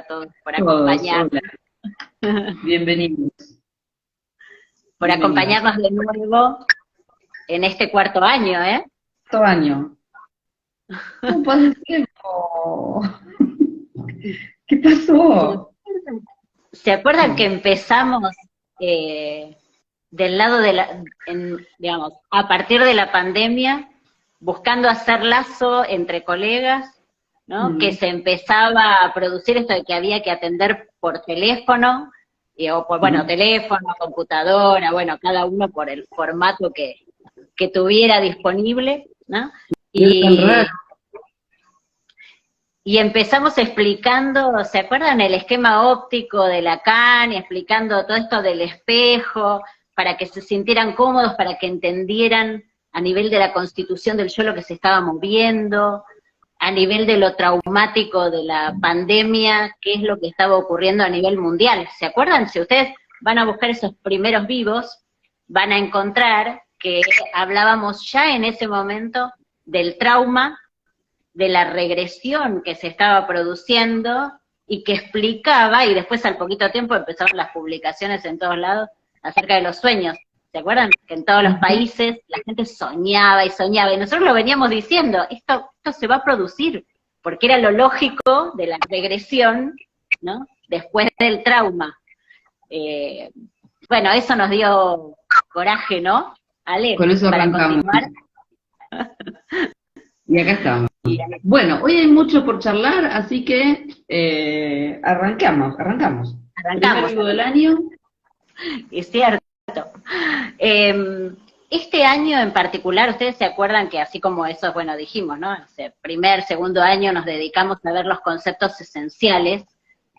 todos por Todos, acompañarnos. hola. Bienvenidos. Por acompañarnos de nuevo en este cuarto año, ¿eh? Cuarto año. ¿Cómo pasa el tiempo? ¿Qué pasó? ¿Se acuerdan que empezamos del lado de digamos, a partir de la pandemia, buscando hacer lazo entre colegas, ¿no? Que se empezaba a producir esto de que había que atender por teléfono, o por, bueno, teléfono, computadora, bueno, cada uno por el formato que tuviera disponible, ¿no? Y empezamos explicando, ¿se acuerdan el esquema óptico de Lacan? Y explicando todo esto del espejo, para que se sintieran cómodos, para que entendieran a nivel de la constitución del yo lo que se estaba moviendo, a nivel de lo traumático de la pandemia, qué es lo que estaba ocurriendo a nivel mundial. ¿Se acuerdan? Si ustedes van a buscar esos primeros vivos, van a encontrar que hablábamos ya en ese momento del trauma, de la regresión que se estaba produciendo y que explicaba, y después al poquito tiempo empezaron las publicaciones en todos lados acerca de los sueños. ¿Se acuerdan? Que en todos los países la gente soñaba y soñaba, y nosotros lo veníamos diciendo, esto se va a producir, porque era lo lógico de la regresión, ¿no? Después del trauma. Bueno, eso nos dio coraje, ¿no? Ale, con eso para arrancamos. continuar. Y acá estamos. Bueno, hoy hay mucho por charlar, así que arrancamos. Primer vivo del año. Es cierto. Este año en particular, ustedes se acuerdan que así como eso, bueno, dijimos, ¿no? Ese primer, segundo año nos dedicamos a ver los conceptos esenciales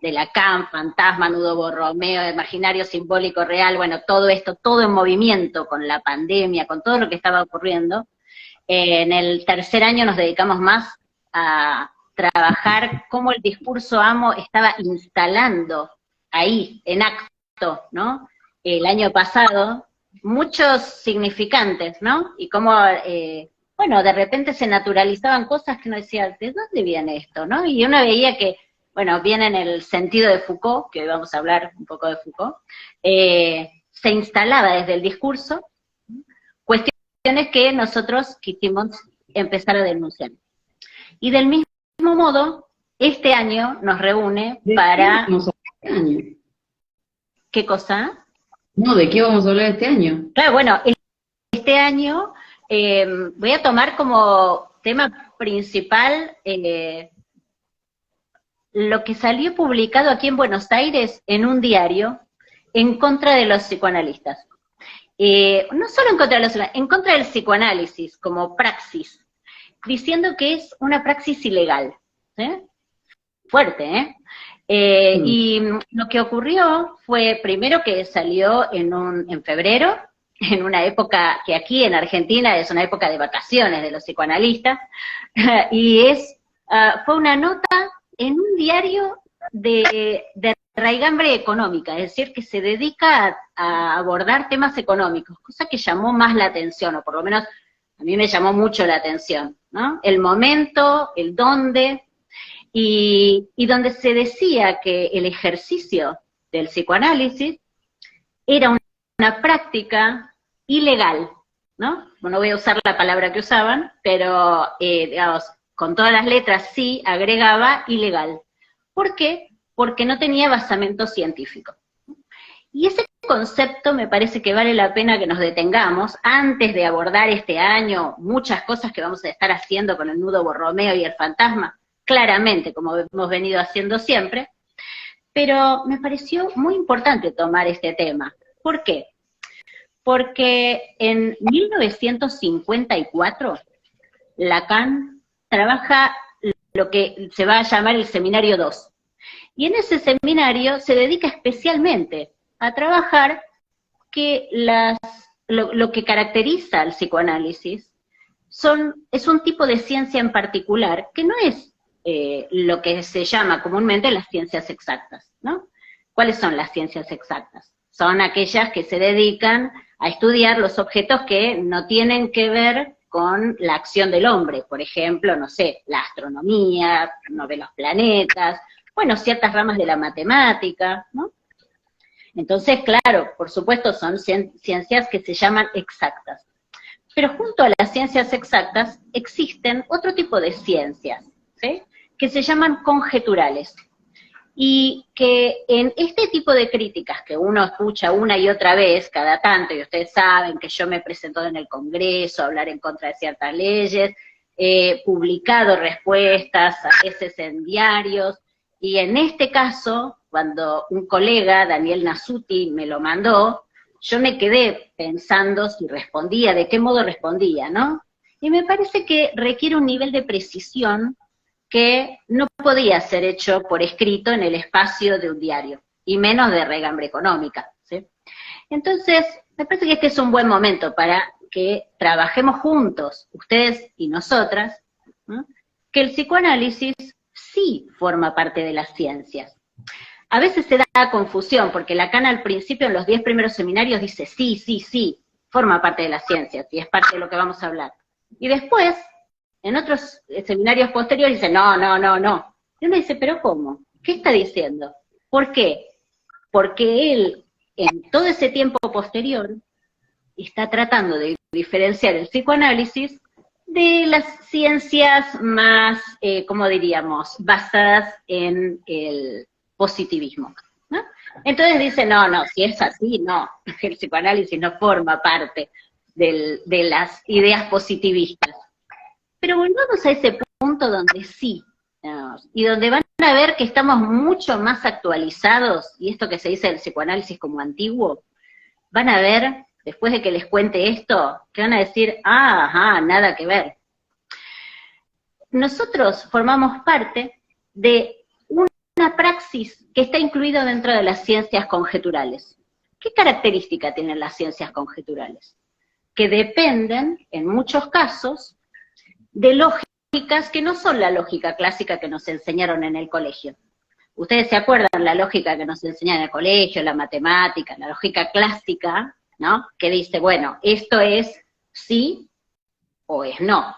de Lacan, fantasma, nudo borromeo, imaginario, simbólico, real, bueno, todo esto, todo en movimiento con la pandemia, con todo lo que estaba ocurriendo. En el tercer año nos dedicamos más a trabajar cómo el discurso amo estaba instalando ahí, en acto, ¿no? El año pasado, muchos significantes, ¿no? Y cómo, bueno, de repente se naturalizaban cosas que uno decía, ¿de dónde viene esto, no? Y uno veía que, bueno, viene en el sentido de Foucault, que hoy vamos a hablar un poco de Foucault, se instalaba desde el discurso cuestiones que nosotros quisimos empezar a denunciar. Y del mismo modo, este año nos reúne para... ¿Qué cosa? No, ¿de qué vamos a hablar este año? Claro, bueno, este año voy a tomar como tema principal lo que salió publicado aquí en Buenos Aires en un diario en contra de los psicoanalistas. No solo en contra de los psicoanalistas, en contra del psicoanálisis como praxis, diciendo que es una praxis ilegal. Fuerte, ¿eh? Y lo que ocurrió fue, primero, que salió en febrero, en una época que aquí en Argentina es una época de vacaciones de los psicoanalistas, y fue una nota en un diario de raigambre económica, es decir, que se dedica a abordar temas económicos, cosa que llamó más la atención, o por lo menos a mí me llamó mucho la atención, ¿no? El momento, el dónde, y donde se decía que el ejercicio del psicoanálisis era una práctica ilegal, ¿no? No voy a usar la palabra que usaban, pero, digamos, con todas las letras sí agregaba ilegal. ¿Por qué? Porque no tenía basamento científico. Y ese concepto me parece que vale la pena que nos detengamos antes de abordar este año muchas cosas que vamos a estar haciendo con el nudo borromeo y el fantasma, claramente, como hemos venido haciendo siempre, pero me pareció muy importante tomar este tema. ¿Por qué? Porque en 1954 Lacan trabaja lo que se va a llamar el Seminario 2. Y en ese seminario se dedica especialmente a trabajar que lo que caracteriza al psicoanálisis es un tipo de ciencia en particular que no es lo que se llama comúnmente las ciencias exactas, ¿no? ¿Cuáles son las ciencias exactas? Son aquellas que se dedican a estudiar los objetos que no tienen que ver con la acción del hombre, por ejemplo, no sé, la astronomía, no ve los planetas, bueno, ciertas ramas de la matemática, ¿no? Entonces, claro, por supuesto son ciencias que se llaman exactas. Pero junto a las ciencias exactas existen otro tipo de ciencias, ¿sí? Que se llaman conjeturales. Y que en este tipo de críticas que uno escucha una y otra vez, cada tanto, y ustedes saben que yo me he presentado en el Congreso a hablar en contra de ciertas leyes, he publicado respuestas, a veces en diarios, y en este caso, cuando un colega, Daniel Nasuti, me lo mandó, yo me quedé pensando si respondía, de qué modo respondía, ¿no? Y me parece que requiere un nivel de precisión que no podía ser hecho por escrito en el espacio de un diario, y menos de regambre económica, ¿sí? Entonces, me parece que este es un buen momento para que trabajemos juntos, ustedes y nosotras, ¿no? Que el psicoanálisis sí forma parte de las ciencias. A veces se da confusión, porque Lacan al principio, en los 10 primeros seminarios, dice sí, sí, sí, forma parte de las ciencias, y es parte de lo que vamos a hablar. Y después, en otros seminarios posteriores, dice no, no, no, no. Y uno dice, ¿pero cómo? ¿Qué está diciendo? ¿Por qué? Porque él, en todo ese tiempo posterior, está tratando de diferenciar el psicoanálisis de las ciencias más, ¿cómo diríamos?, basadas en el positivismo, ¿no? Entonces dice, no, no, si es así, no, el psicoanálisis no forma parte de las ideas positivistas. Pero volvamos a ese punto donde sí, y donde van a ver que estamos mucho más actualizados, y esto que se dice del psicoanálisis como antiguo, van a ver, después de que les cuente esto, que van a decir, ah, ajá, nada que ver. Nosotros formamos parte de una praxis que está incluida dentro de las ciencias conjeturales. ¿Qué característica tienen las ciencias conjeturales? Que dependen, en muchos casos, de lógicas que no son la lógica clásica que nos enseñaron en el colegio. Ustedes se acuerdan la lógica que nos enseñan en el colegio, la matemática, la lógica clásica, ¿no? Que dice, bueno, esto es sí o es no.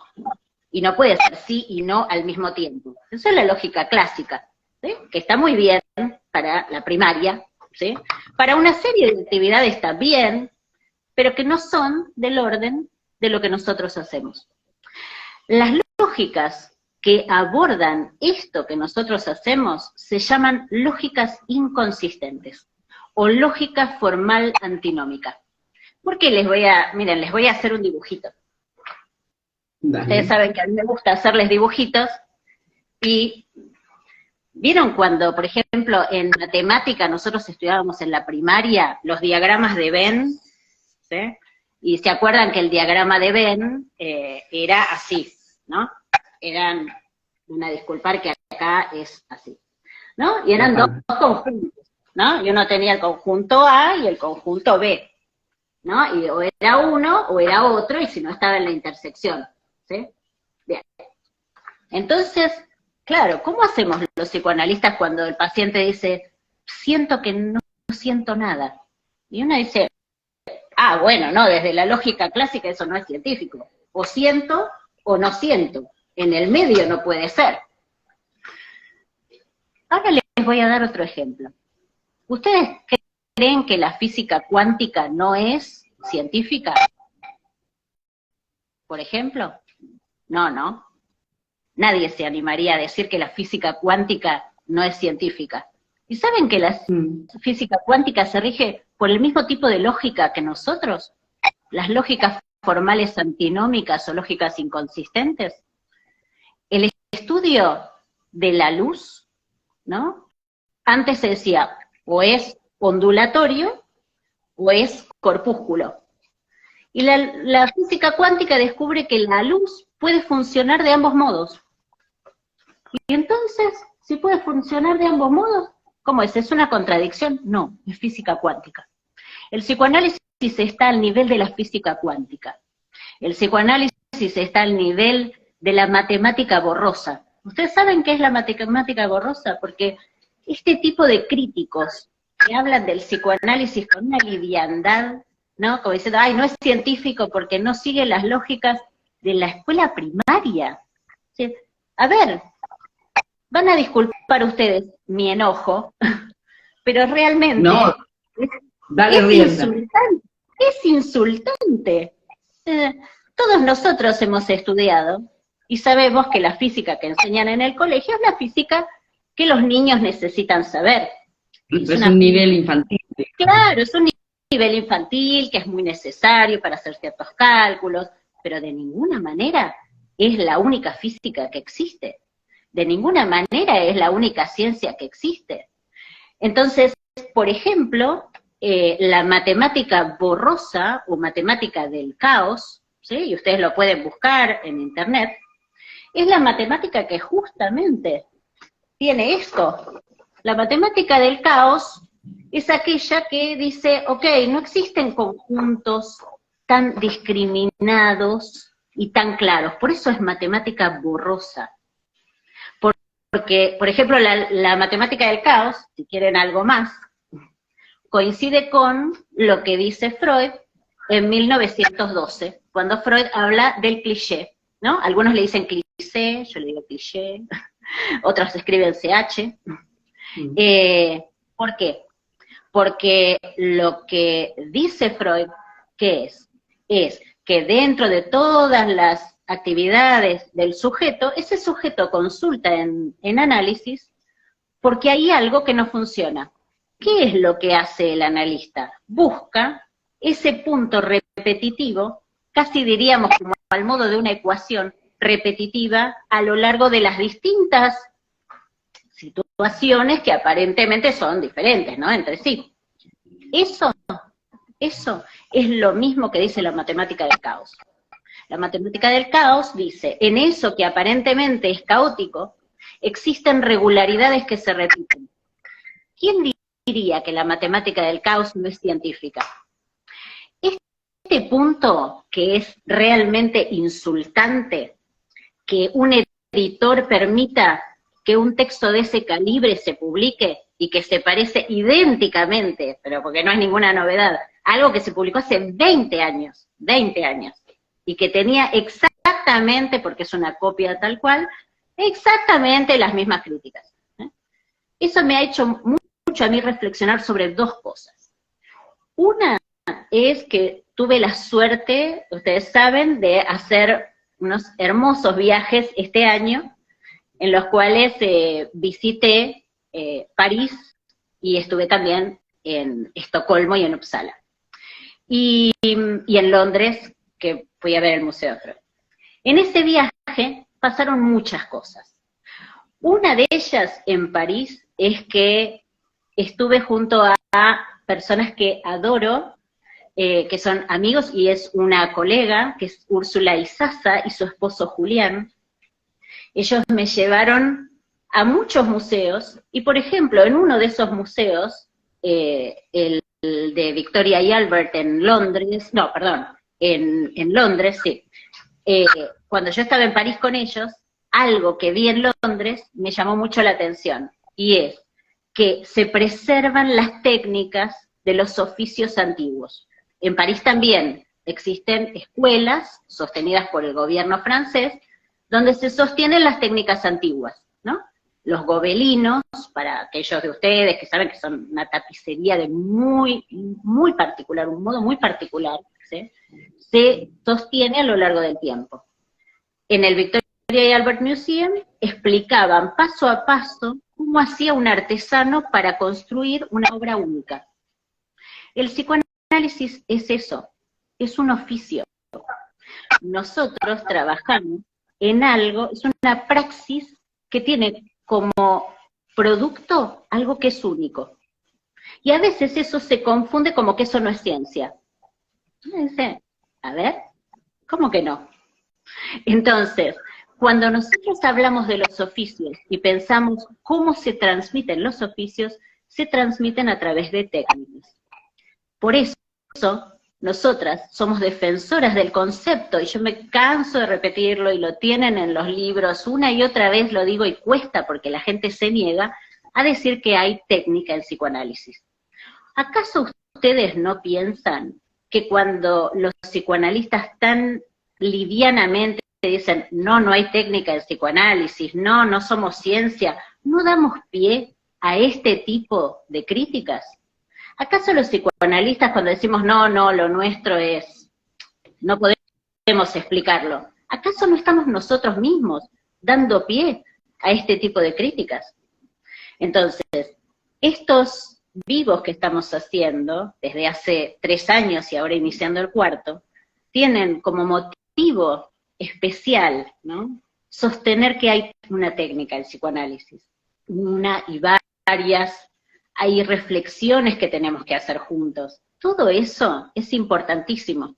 Y no puede ser sí y no al mismo tiempo. Esa es la lógica clásica, ¿sí? Que está muy bien para la primaria, ¿sí? Para una serie de actividades está bien, pero que no son del orden de lo que nosotros hacemos. Las lógicas que abordan esto que nosotros hacemos se llaman lógicas inconsistentes, o lógica formal antinómica. ¿Por qué les voy a hacer un dibujito? Dale. Ustedes saben que a mí me gusta hacerles dibujitos, y ¿vieron cuando, por ejemplo, en matemática nosotros estudiábamos en la primaria los diagramas de Venn, ¿sí? Y se acuerdan que el diagrama de Venn era así, ¿no? Eran, disculpar que acá es así, ¿no? Y eran dos conjuntos, ¿no? Y uno tenía el conjunto A y el conjunto B, ¿no? Y o era uno o era otro, y si no estaba en la intersección, ¿sí? Bien. Entonces, claro, ¿cómo hacemos los psicoanalistas cuando el paciente dice, siento que no siento nada? Y uno dice, ah, bueno, no, desde la lógica clásica eso no es científico. O siento o no siento. En el medio no puede ser. Ahora les voy a dar otro ejemplo. ¿Ustedes creen que la física cuántica no es científica? Por ejemplo. No, ¿no? Nadie se animaría a decir que la física cuántica no es científica. ¿Y saben que la física cuántica se rige por el mismo tipo de lógica que nosotros? Las lógicas formales antinómicas o lógicas inconsistentes. El estudio de la luz, ¿no? Antes se decía, o es ondulatorio o es corpúsculo. Y la física cuántica descubre que la luz puede funcionar de ambos modos. Y entonces, si puede funcionar de ambos modos, ¿cómo es? ¿Es una contradicción? No, es física cuántica. El psicoanálisis está al nivel de la física cuántica. El psicoanálisis está al nivel de la matemática borrosa. ¿Ustedes saben qué es la matemática borrosa? Porque este tipo de críticos que hablan del psicoanálisis con una liviandad, ¿no? Como diciendo, ay, no es científico porque no sigue las lógicas de la escuela primaria. ¿Sí? A ver, van a disculpar para ustedes mi enojo, pero realmente no, dale es rienda. insultante, es insultante. Todos nosotros hemos estudiado y sabemos que la física que enseñan en el colegio es la física que los niños necesitan saber. Es un nivel infantil. Claro, es un nivel infantil que es muy necesario para hacer ciertos cálculos, pero de ninguna manera es la única física que existe. De ninguna manera es la única ciencia que existe. Entonces, por ejemplo, la matemática borrosa o matemática del caos, ¿sí? Y ustedes lo pueden buscar en internet, es la matemática que justamente tiene esto. La matemática del caos es aquella que dice, ok, no existen conjuntos tan discriminados y tan claros, por eso es matemática borrosa. Porque, por ejemplo, la matemática del caos, si quieren algo más, coincide con lo que dice Freud en 1912, cuando Freud habla del cliché, ¿no? Algunos le dicen cliché, yo le digo cliché, otros escriben CH. ¿Por qué? Porque lo que dice Freud, ¿qué es? Es que dentro de todas las actividades del sujeto, ese sujeto consulta en análisis porque hay algo que no funciona. ¿Qué es lo que hace el analista? Busca ese punto repetitivo, casi diríamos como al modo de una ecuación repetitiva a lo largo de las distintas situaciones que aparentemente son diferentes, ¿no? Entre sí. Eso es lo mismo que dice la matemática del caos. La matemática del caos dice, en eso que aparentemente es caótico, existen regularidades que se repiten. ¿Quién diría que la matemática del caos no es científica? Este punto que es realmente insultante, que un editor permita que un texto de ese calibre se publique y que se parece idénticamente, pero porque no es ninguna novedad, algo que se publicó hace 20 años, y que tenía exactamente, porque es una copia tal cual, exactamente las mismas críticas. Eso me ha hecho mucho a mí reflexionar sobre dos cosas. Una es que tuve la suerte, ustedes saben, de hacer unos hermosos viajes este año, en los cuales visité París y estuve también en Estocolmo y en Uppsala. Y en Londres, que fui a ver el Museo de Freud. En ese viaje pasaron muchas cosas. Una de ellas en París es que estuve junto a personas que adoro, que son amigos, y es una colega, que es Úrsula Izaza, y su esposo Julián. Ellos me llevaron a muchos museos, y por ejemplo, en uno de esos museos, el de Victoria y Albert en Londres, en Londres, sí. Cuando yo estaba en París con ellos, algo que vi en Londres me llamó mucho la atención, y es que se preservan las técnicas de los oficios antiguos. En París también existen escuelas sostenidas por el gobierno francés, donde se sostienen las técnicas antiguas, ¿no? Los gobelinos, para aquellos de ustedes que saben que son una tapicería de muy particular, un modo muy particular, ¿sí? Se sostiene a lo largo del tiempo. En el Victoria y Albert Museum explicaban paso a paso cómo hacía un artesano para construir una obra única. El psicoanálisis es eso, es un oficio. Nosotros trabajamos en algo, es una praxis que tiene como producto algo que es único. Y a veces eso se confunde como que eso no es ciencia. Dice, a ver, ¿cómo que no? Entonces, cuando nosotros hablamos de los oficios y pensamos cómo se transmiten los oficios, se transmiten a través de técnicas. Por eso, nosotras somos defensoras del concepto, y yo me canso de repetirlo, y lo tienen en los libros, una y otra vez lo digo y cuesta porque la gente se niega a decir que hay técnica en psicoanálisis. ¿Acaso ustedes no piensan que cuando los psicoanalistas tan livianamente dicen, no hay técnica en psicoanálisis, no somos ciencia, ¿no damos pie a este tipo de críticas? ¿Acaso los psicoanalistas cuando decimos no, lo nuestro es, no podemos explicarlo, acaso no estamos nosotros mismos dando pie a este tipo de críticas? Entonces, estos vivos que estamos haciendo desde hace 3 años y ahora iniciando el 4º, tienen como motivo especial, ¿no?, sostener que hay una técnica del psicoanálisis, una y varias, hay reflexiones que tenemos que hacer juntos. Todo eso es importantísimo.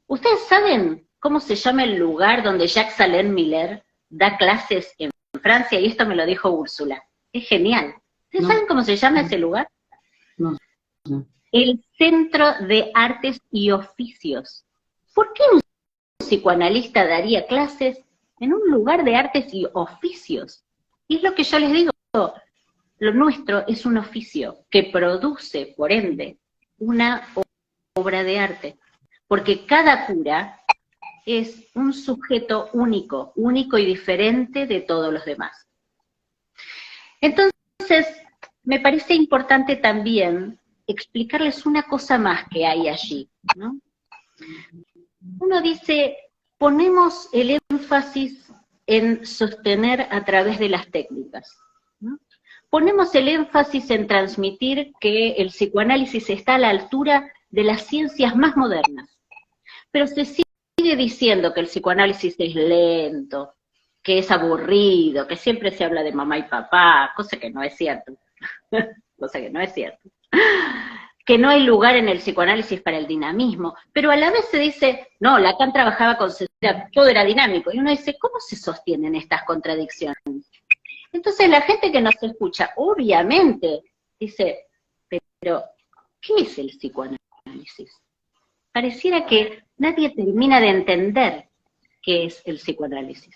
¿Ustedes saben cómo se llama el lugar donde Jacques Alain Miller da clases en Francia? Y esto me lo dijo Úrsula. Es genial. ¿Ustedes saben cómo se llama ese lugar? No. El Centro de Artes y Oficios. ¿Por qué un psicoanalista daría clases en un lugar de artes y oficios? Y es lo que yo les digo, lo nuestro es un oficio que produce, por ende, una obra de arte. Porque cada cura es un sujeto único y diferente de todos los demás. Entonces, me parece importante también explicarles una cosa más que hay allí, ¿no? Uno dice, ponemos el énfasis en sostener a través de las técnicas, ¿no? Ponemos el énfasis en transmitir que el psicoanálisis está a la altura de las ciencias más modernas, pero se sigue diciendo que el psicoanálisis es lento, que es aburrido, que siempre se habla de mamá y papá, cosa que no es cierto, cosa que no es cierto, que no hay lugar en el psicoanálisis para el dinamismo, pero a la vez se dice, no, Lacan trabajaba con todo era dinámico, y uno dice, ¿cómo se sostienen estas contradicciones? Entonces la gente que nos escucha, obviamente, dice, pero, ¿qué es el psicoanálisis? Pareciera que nadie termina de entender qué es el psicoanálisis.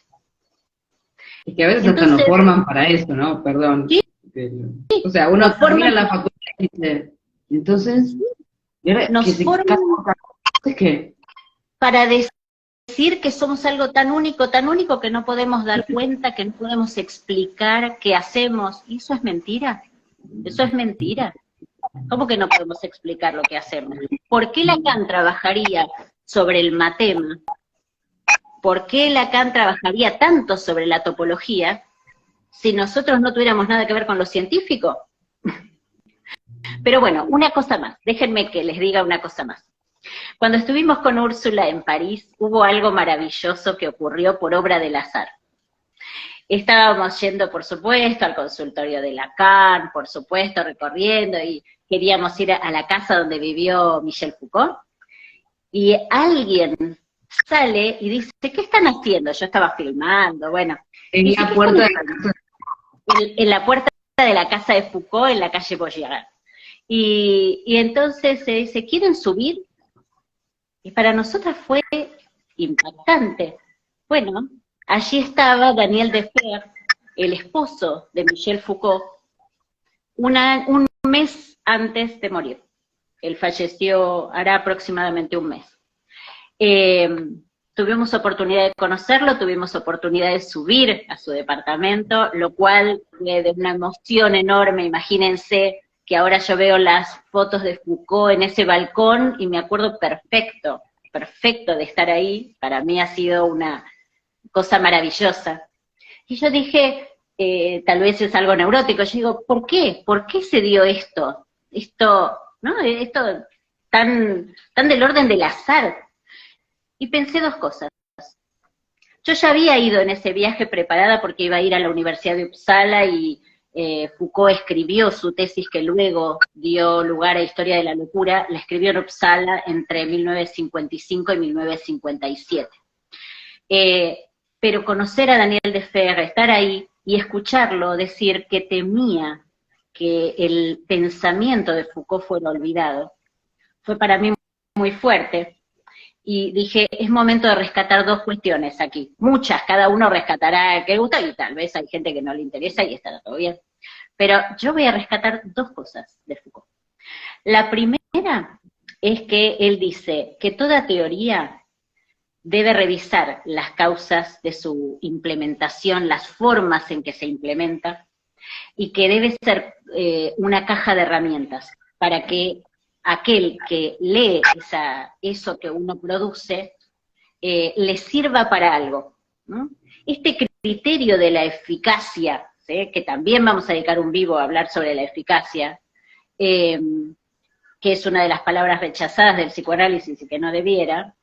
Y que a veces hasta nos forman para eso, ¿no? Perdón. ¿Sí? O sea, uno termina la facultad y dice, entonces, nos forman ¿qué? Para decir que somos algo tan único que no podemos dar cuenta, que no podemos explicar qué hacemos. ¿Y eso es mentira? Eso es mentira. ¿Cómo que no podemos explicar lo que hacemos? ¿Por qué Lacan trabajaría sobre el matema? ¿Por qué Lacan trabajaría tanto sobre la topología si nosotros no tuviéramos nada que ver con lo científico? Pero bueno, una cosa más, déjenme que les diga una cosa más. Cuando estuvimos con Úrsula en París, hubo algo maravilloso que ocurrió por obra del azar. Estábamos yendo, por supuesto, al consultorio de Lacan, por supuesto, recorriendo, y queríamos ir a la casa donde vivió Michel Foucault, y alguien sale y dice, ¿qué están haciendo? Yo estaba filmando, bueno. En la puerta de la casa. En la puerta de la casa de Foucault, en la calle Vaugirard. Y entonces se dice, ¿quieren subir? Y para nosotras fue impactante. Bueno, allí estaba Daniel Defer, el esposo de Michel Foucault, un mes antes de morir. Él falleció hará aproximadamente un mes. Tuvimos oportunidad de conocerlo, tuvimos oportunidad de subir a su departamento, lo cual fue de una emoción enorme. Imagínense que ahora yo veo las fotos de Foucault en ese balcón y me acuerdo perfecto de estar ahí. Para mí ha sido una cosa maravillosa. Y yo dije, tal vez es algo neurótico, yo digo, ¿por qué? ¿Por qué se dio esto? Esto, ¿no? Esto tan del orden del azar. Y pensé 2 cosas. Yo ya había ido en ese viaje preparada porque iba a ir a la Universidad de Uppsala y Foucault escribió su tesis que luego dio lugar a Historia de la Locura, la escribió en Uppsala entre 1955 y 1957. Pero conocer a Daniel Defer, estar ahí y escucharlo decir que temía que el pensamiento de Foucault fuera olvidado, fue para mí muy fuerte. Y dije, es momento de rescatar 2 cuestiones aquí. Muchas, cada uno rescatará el que le gusta, y tal vez hay gente que no le interesa y está todo bien. Pero yo voy a rescatar 2 cosas de Foucault. La primera es que él dice que toda teoría debe revisar las causas de su implementación, las formas en que se implementa, y que debe ser una caja de herramientas para que aquel que lee eso que uno produce le sirva para algo, ¿no? Este criterio de la eficacia, ¿sí?, que también vamos a dedicar un vivo a hablar sobre la eficacia, que es una de las palabras rechazadas del psicoanálisis y que no debiera,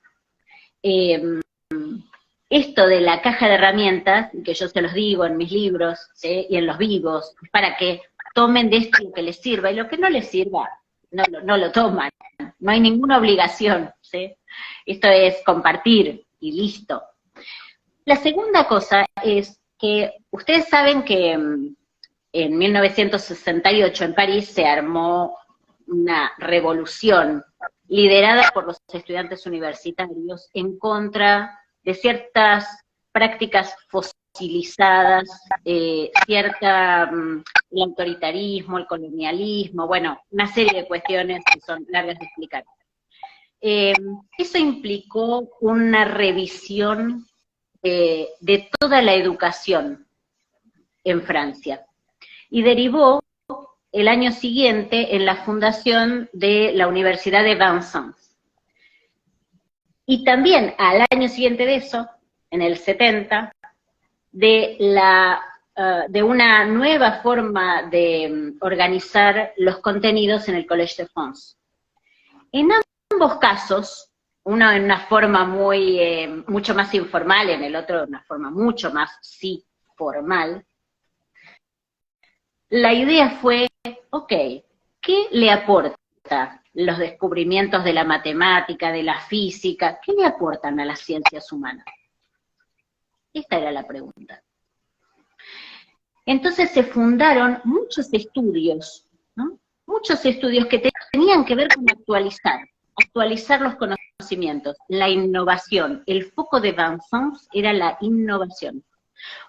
esto de la caja de herramientas, que yo se los digo en mis libros, ¿sí?, y en los vivos, para que tomen de esto lo que les sirva, y lo que no les sirva, no lo toman, no hay ninguna obligación, ¿sí? Esto es compartir y listo. La segunda cosa es que ustedes saben que en 1968 en París se armó una revolución liderada por los estudiantes universitarios en contra de ciertas prácticas fosilizadas, el autoritarismo, el colonialismo, bueno, una serie de cuestiones que son largas de explicar. Eso implicó una revisión de toda la educación en Francia, y derivó el año siguiente en la fundación de la Universidad de Vincennes. Y también al año siguiente de eso, en el 70, de una nueva forma de organizar los contenidos en el Collège de France. En ambos casos, uno en una forma mucho más informal, en el otro de una forma mucho más formal, la idea fue, ok, ¿qué le aporta los descubrimientos de la matemática, de la física? ¿Qué le aportan a las ciencias humanas? Esta era la pregunta. Entonces se fundaron muchos estudios, ¿no? Muchos estudios que tenían que ver con actualizar los conocimientos, la innovación. El foco de Vincennes era la innovación.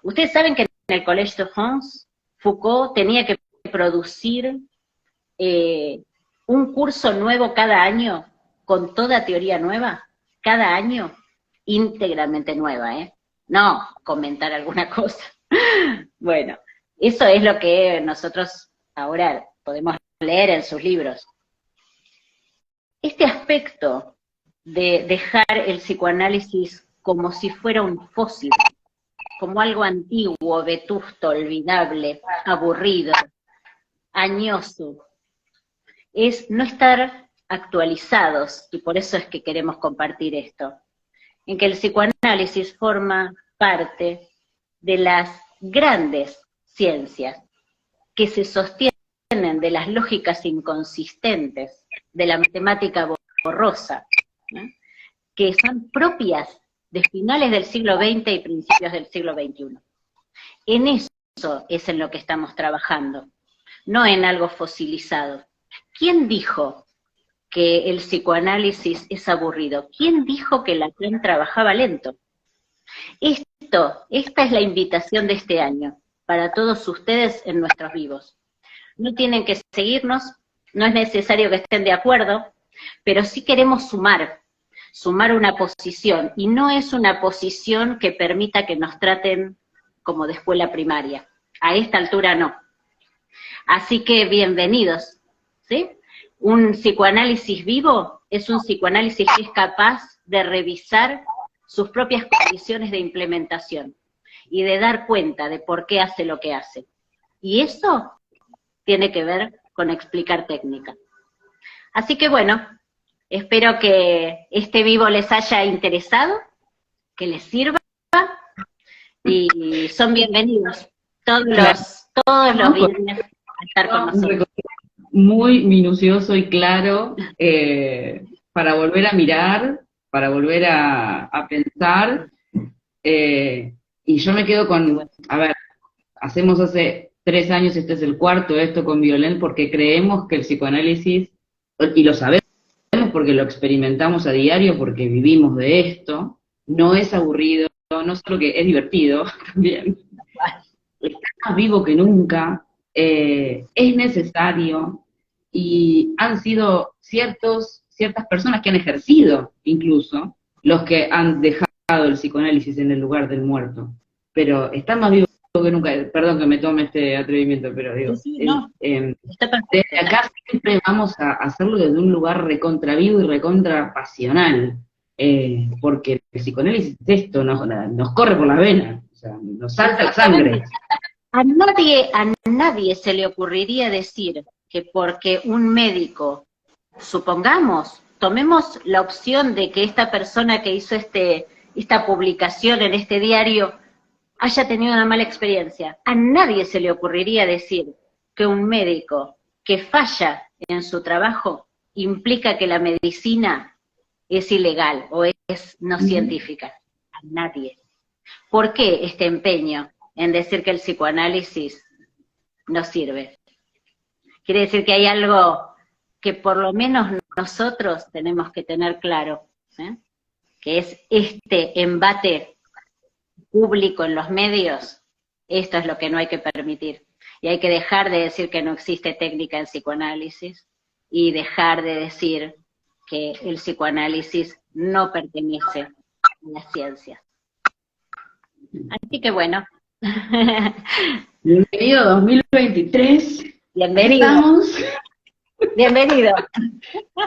Ustedes saben que en el Collège de France, Foucault tenía que producir un curso nuevo cada año, con toda teoría nueva, cada año, íntegramente nueva, no comentar alguna cosa. Bueno, eso es lo que nosotros ahora podemos leer en sus libros. Este aspecto de dejar el psicoanálisis como si fuera un fósil, como algo antiguo, vetusto, olvidable, aburrido, añoso, es no estar actualizados, y por eso es que queremos compartir esto, en que el psicoanálisis forma parte de las grandes ciencias que se sostienen de las lógicas inconsistentes, de la matemática borrosa, ¿no?, que son propias de finales del siglo XX y principios del siglo XXI. En eso es en lo que estamos trabajando, no en algo fosilizado. ¿Quién dijo que el psicoanálisis es aburrido? ¿Quién dijo que Lacan trabajaba lento? Esta es la invitación de este año, para todos ustedes en nuestros vivos. No tienen que seguirnos, no es necesario que estén de acuerdo, pero sí queremos sumar una posición, y no es una posición que permita que nos traten como de escuela primaria. A esta altura no. Así que bienvenidos, ¿sí? Un psicoanálisis vivo es un psicoanálisis que es capaz de revisar sus propias condiciones de implementación y de dar cuenta de por qué hace lo que hace. Y eso tiene que ver con explicar técnica. Así que bueno, espero que este vivo les haya interesado, que les sirva, y son bienvenidos todos los viernes a estar con nosotros. Muy minucioso y claro, para volver a mirar, para volver a pensar, y yo me quedo con, a ver, hacemos hace 3 años, este es el cuarto, esto con Violén, porque creemos que el psicoanálisis, y lo sabemos porque lo experimentamos a diario, porque vivimos de esto, no es aburrido, no solo que es divertido también, está más vivo que nunca, es necesario, y han sido ciertas personas que han ejercido incluso los que han dejado el psicoanálisis en el lugar del muerto, pero está más vivo que nunca, perdón que me tome este atrevimiento, pero digo, Sí, no, está perfecto. desde acá siempre vamos a hacerlo desde un lugar recontra vivo y recontra pasional, porque el psicoanálisis es esto, nos corre por la vena, o sea, nos salta la sangre. A nadie se le ocurriría decir que porque un médico, supongamos, tomemos la opción de que esta persona que hizo esta publicación en este diario haya tenido una mala experiencia. A nadie se le ocurriría decir que un médico que falla en su trabajo implica que la medicina es ilegal o es no científica. A nadie. ¿Por qué este empeño en decir que el psicoanálisis no sirve? Quiere decir que hay algo que por lo menos nosotros tenemos que tener claro, que es este embate público en los medios. Esto es lo que no hay que permitir. Y hay que dejar de decir que no existe técnica en psicoanálisis y dejar de decir que el psicoanálisis no pertenece a las ciencias. Así que bueno. Bienvenido 2023. Bienvenido. Estamos. Bienvenido.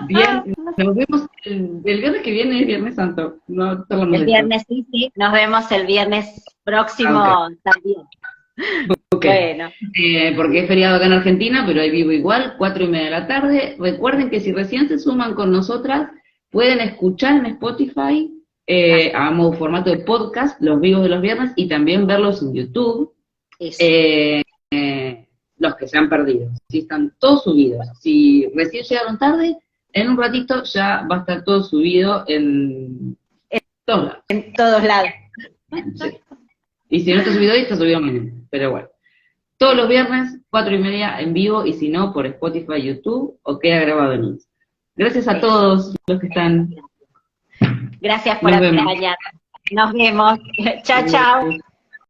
Bien, nos vemos el viernes que viene, es Viernes Santo. No, el viernes, sí, nos vemos el viernes próximo también. Okay. Bueno. Porque es feriado acá en Argentina, pero ahí vivo igual, 4:30 de la tarde. Recuerden que si recién se suman con nosotras, pueden escuchar en Spotify, a modo formato de podcast, los vivos de los viernes, y también verlos en YouTube. Los que se han perdido. Si están todos subidos. Si recién llegaron tarde, en un ratito ya va a estar todo subido en todos lados. En todos lados. Sí. Y si no está subido hoy, está subido mañana. Pero bueno. Todos los viernes, 4:30 en vivo, y si no, por Spotify, YouTube, o queda grabado en Instagram. Gracias a todos los que están. Gracias por acompañarnos. Nos vemos. Chao, chao.